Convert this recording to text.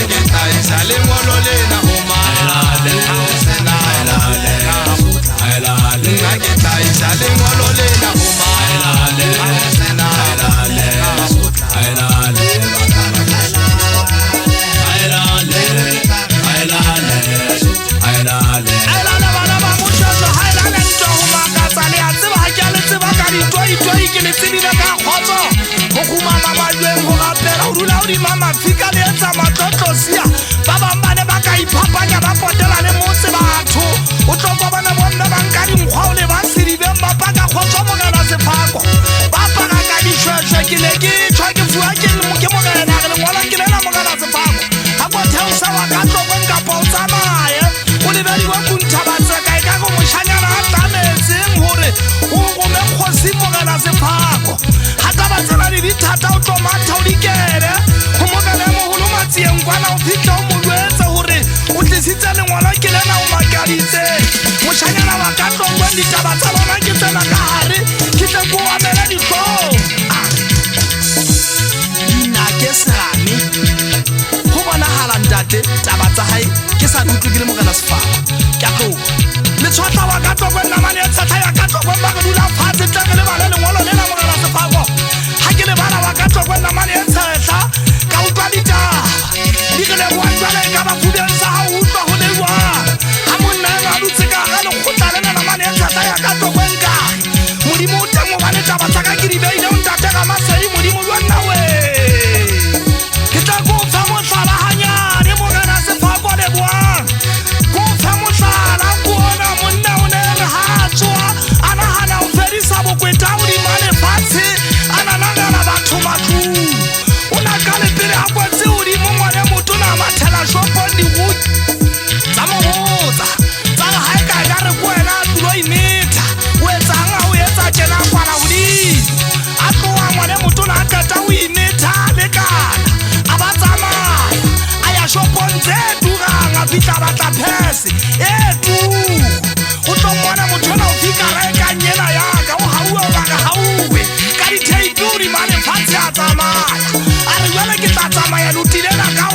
ke tla isa lengolo lena ho manganga nna ke tla isa lengolo lena ho mama fika le etsa matlotlosia ba bang bane ba ka iphapanya ba potela le motse batho o tlo bona bona ba nka dinkgwa o le ba sedibeng ba paka kgotso mogela sefako ba paka ka dishweshwe ke ne ke tshwa ke fuwa ke mogela re lengwala ke lela mogela sefako ha kwa theosa wa ka tlokwen kapa o tsamaye o lebedi wa kunthabatseka e ka go moshanyana a tlametseng hore o gome kgosi mogela sefako ha ka ba tsela le dithata o tlo matha o dikele tsieng kwana o fitla o molwetse hore o tlisitse lengwala ke lena o makaditse moshanyana wa ka tlongwe ditaba tsa bona ke tsena ka hare ke tle ko amela ditlhong nna ke sane go bonahala ntate taba tsa hae ke sa utlwe ke le mogela sefako ke a tloga le tshwatla wa ka tlongwe namane e tshatla ya ka tlongwe ba re dula fatshe tle le bala lengwalo lena mogela sefako ha ke le bala wa ka tlongwe namane e tshetla ka utlwa ditaba di ke le boantswala e ka ba fudeng sa ha utlwa ho lewa ha monna ena a dutse ka ga lekgotla lena namane e tshatla ya ka tlongwen kae modimo o teng gobane taba tsa ka ke di beile o ntate ga masedi modimo jwa nna we ke tla ko fa motlhala hanyane mogena sefako leboang ko fa motlhala kuona monna o ne re ha tswa a nagana o fedisa bokweta o di mane fatshe a nanagana batho matlong o na ka lepele a kwetse o di mongwane motona mathela shopong diguti tsa mogotsa tsa re ha e ka ka re ko wena a tulo imetha o etsang a o etsa tjena kwana godimo a tloa ngwane motona a qeta o imetha lekana a ba tsamaya a ya shopong tse turang a fitla batla phese e turu o tlo ngwana motona o fika reka nyena yaka o hauwe o baka hauwe ka ditheipi o di mane fatshe a tsamaya a re jwale ke tla tsamaya lotilena ka